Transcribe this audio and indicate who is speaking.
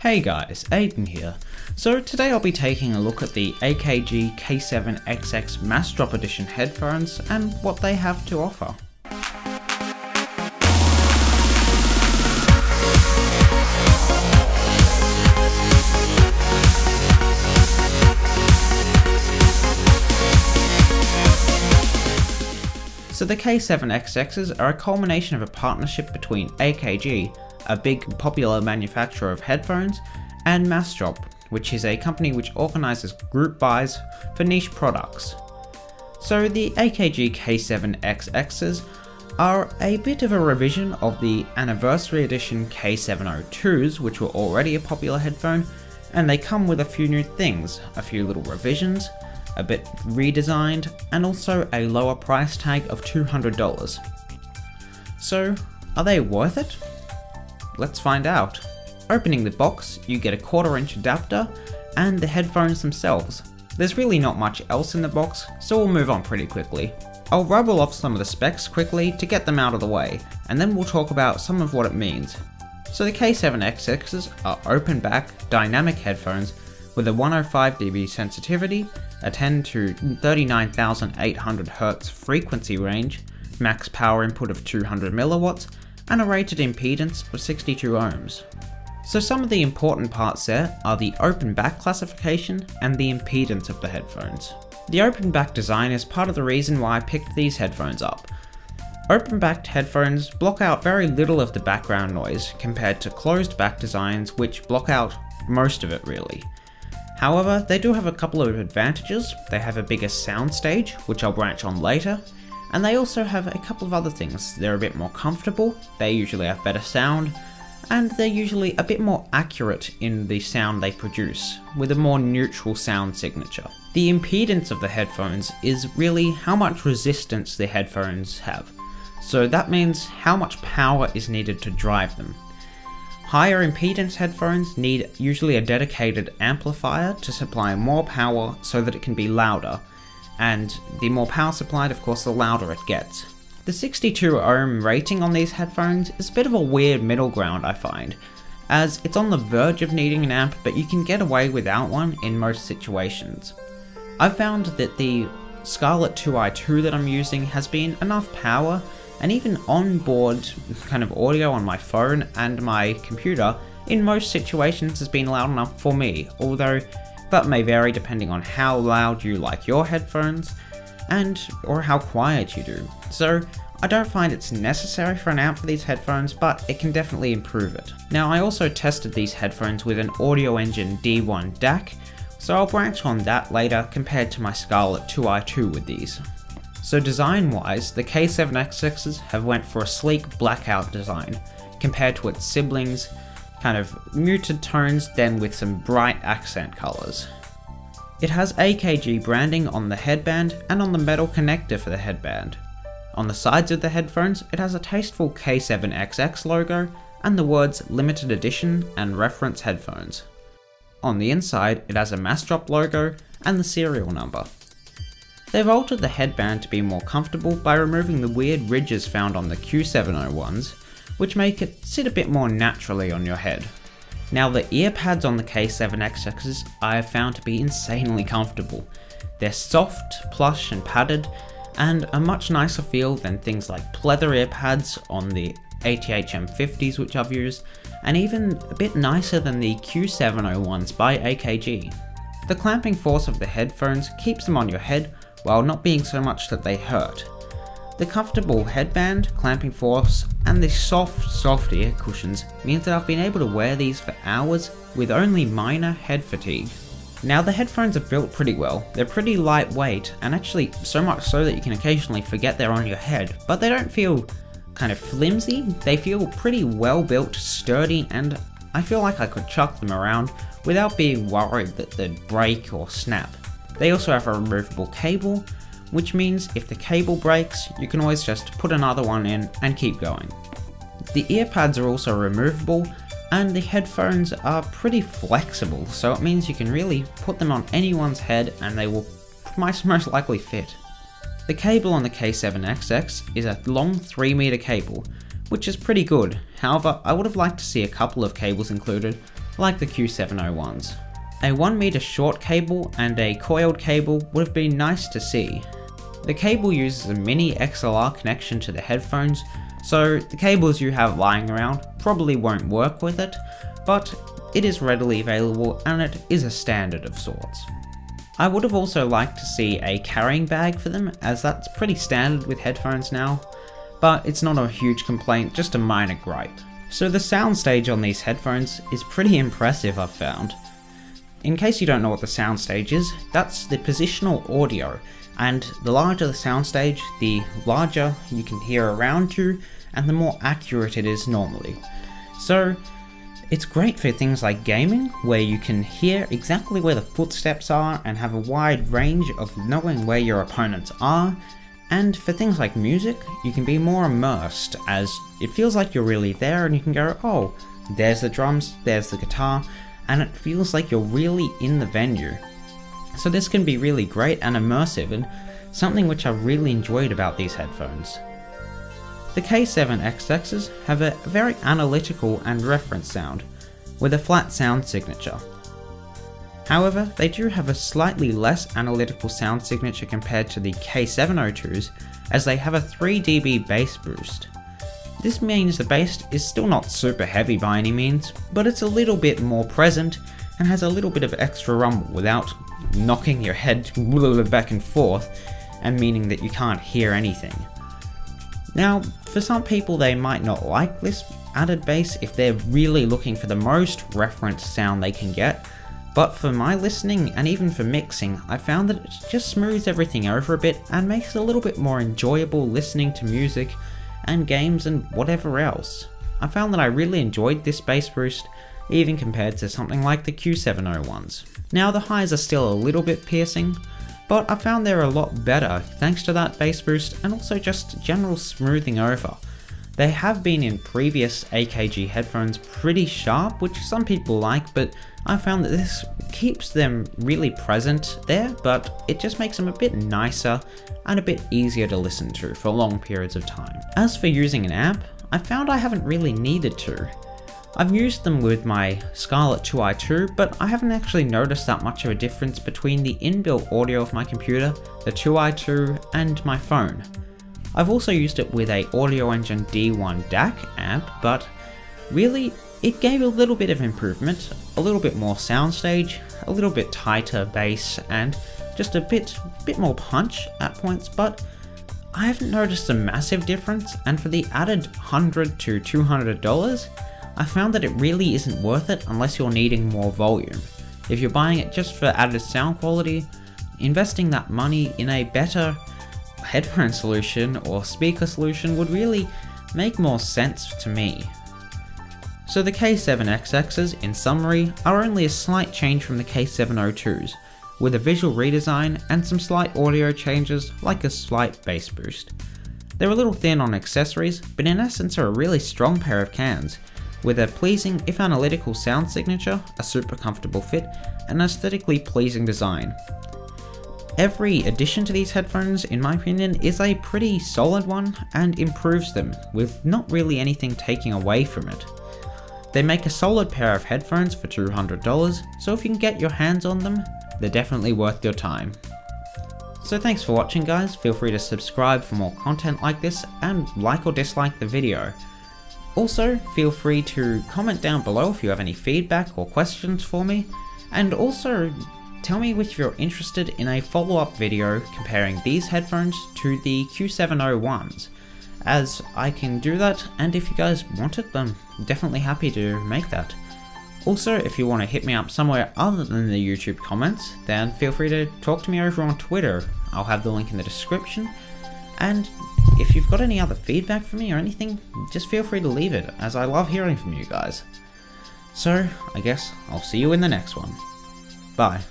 Speaker 1: Hey guys, Aiden here. So today I'll be taking a look at the AKG K7XX Mass Drop Edition headphones and what they have to offer. So the K7XXs are a culmination of a partnership between AKG, a big popular manufacturer of headphones, and Massdrop, which is a company which organises group buys for niche products. So the AKG K7XXs are a bit of a revision of the Anniversary Edition K702s, which were already a popular headphone, and they come with a few new things, a few little revisions, a bit redesigned, and also a lower price tag of $200. So, are they worth it? Let's find out. Opening the box, you get a 1/4 inch adapter and the headphones themselves. There's really not much else in the box, so we'll move on pretty quickly. I'll rattle off some of the specs quickly to get them out of the way, and then we'll talk about some of what it means. So the K7XXs are open back, dynamic headphones with a 105 dB sensitivity, a 10 to 39,800 Hz frequency range, max power input of 200 milliwatts, and a rated impedance of 62 ohms. So some of the important parts there are the open back classification and the impedance of the headphones. The open back design is part of the reason why I picked these headphones up. Open backed headphones block out very little of the background noise compared to closed back designs which block out most of it really. However, they do have a couple of advantages. They have a bigger sound stage, which I'll branch on later, and they also have a couple of other things. They're a bit more comfortable, they usually have better sound, and they're usually a bit more accurate in the sound they produce, with a more neutral sound signature. The impedance of the headphones is really how much resistance the headphones have. So that means how much power is needed to drive them. Higher impedance headphones need usually a dedicated amplifier to supply more power so that it can be louder, and the more power supplied, of course, the louder it gets. The 62 ohm rating on these headphones is a bit of a weird middle ground I find, as it's on the verge of needing an amp, but you can get away without one in most situations. I've found that the Scarlett 2i2 that I'm using has been enough power, and even onboard kind of audio on my phone and my computer in most situations has been loud enough for me, although that may vary depending on how loud you like your headphones or how quiet you do. So I don't find it's necessary for an amp for these headphones, but it can definitely improve it. Now I also tested these headphones with an Audio Engine D1 DAC, so I'll branch on that later compared to my Scarlett 2i2 with these. So design wise, the K7XXs have went for a sleek blackout design, compared to its siblings, kind of muted tones then with some bright accent colours. It has AKG branding on the headband and on the metal connector for the headband. On the sides of the headphones, it has a tasteful K7XX logo and the words limited edition and reference headphones. On the inside, it has a Massdrop logo and the serial number. They've altered the headband to be more comfortable by removing the weird ridges found on the Q701s, which make it sit a bit more naturally on your head. Now the ear pads on the K7XXs I have found to be insanely comfortable. They're soft, plush and padded, and a much nicer feel than things like pleather ear pads on the ATH M50s which I've used, and even a bit nicer than the Q701s by AKG. The clamping force of the headphones keeps them on your head while not being so much that they hurt. The comfortable headband, clamping force, and the soft ear cushions means that I've been able to wear these for hours with only minor head fatigue. Now the headphones are built pretty well. They're pretty lightweight, and actually so much so that you can occasionally forget they're on your head, but they don't feel kind of flimsy. They feel pretty well built, sturdy, and I feel like I could chuck them around without being worried that they'd break or snap. They also have a removable cable, which means if the cable breaks, you can always just put another one in and keep going. The ear pads are also removable, and the headphones are pretty flexible, so it means you can really put them on anyone's head and they will most likely fit. The cable on the K7XX is a long 3-meter cable, which is pretty good. However, I would have liked to see a couple of cables included, like the Q701s. A 1 meter short cable and a coiled cable would have been nice to see. The cable uses a mini XLR connection to the headphones, so the cables you have lying around probably won't work with it, but it is readily available and it is a standard of sorts. I would have also liked to see a carrying bag for them, as that's pretty standard with headphones now, but it's not a huge complaint, just a minor gripe. So the soundstage on these headphones is pretty impressive, I've found. In case you don't know what the soundstage is, that's the positional audio, and the larger the soundstage, the larger you can hear around you, and the more accurate it is normally. So it's great for things like gaming, where you can hear exactly where the footsteps are and have a wide range of knowing where your opponents are, and for things like music, you can be more immersed, as it feels like you're really there and you can go, oh, there's the drums, there's the guitar, and it feels like you're really in the venue. So this can be really great and immersive, and something which I really enjoyed about these headphones. The K7XXs have a very analytical and reference sound, with a flat sound signature. However, they do have a slightly less analytical sound signature compared to the K702s, as they have a 3 dB bass boost. This means the bass is still not super heavy by any means, but it's a little bit more present and has a little bit of extra rumble without knocking your head back and forth and meaning that you can't hear anything. Now, for some people they might not like this added bass if they're really looking for the most reference sound they can get, but for my listening and even for mixing, I found that it just smooths everything over a bit and makes it a little bit more enjoyable listening to music and games and whatever else. I found that I really enjoyed this bass boost, even compared to something like the Q701s. Now the highs are still a little bit piercing, but I found they're a lot better thanks to that bass boost and also just general smoothing over. They have been in previous AKG headphones pretty sharp, which some people like, but I found that this keeps them really present there, but it just makes them a bit nicer and a bit easier to listen to for long periods of time. As for using an amp, I found I haven't really needed to. I've used them with my Scarlett 2i2, but I haven't actually noticed that much of a difference between the inbuilt audio of my computer, the 2i2, and my phone. I've also used it with a Audio Engine D1 DAC amp, but really it gave a little bit of improvement, a little bit more soundstage, a little bit tighter bass, and just a bit more punch at points, but I haven't noticed a massive difference, and for the added $100 to $200, I found that it really isn't worth it unless you're needing more volume. If you're buying it just for added sound quality, investing that money in a better headphone solution or speaker solution would really make more sense to me. So the K7XXs, in summary, are only a slight change from the K702s, with a visual redesign and some slight audio changes like a slight bass boost. They're a little thin on accessories, but in essence are a really strong pair of cans, with a pleasing if analytical sound signature, a super comfortable fit, and an aesthetically pleasing design. Every addition to these headphones, in my opinion, is a pretty solid one and improves them, with not really anything taking away from it. They make a solid pair of headphones for $200, so if you can get your hands on them, they're definitely worth your time. So thanks for watching guys, feel free to subscribe for more content like this, and like or dislike the video. Also, feel free to comment down below if you have any feedback or questions for me, and also tell me if you're interested in a follow-up video comparing these headphones to the Q701s, as I can do that, and if you guys want it, I'm definitely happy to make that. Also, if you want to hit me up somewhere other than the YouTube comments, then feel free to talk to me over on Twitter. I'll have the link in the description, and if you've got any other feedback for me or anything, just feel free to leave it, as I love hearing from you guys. So, I guess I'll see you in the next one. Bye.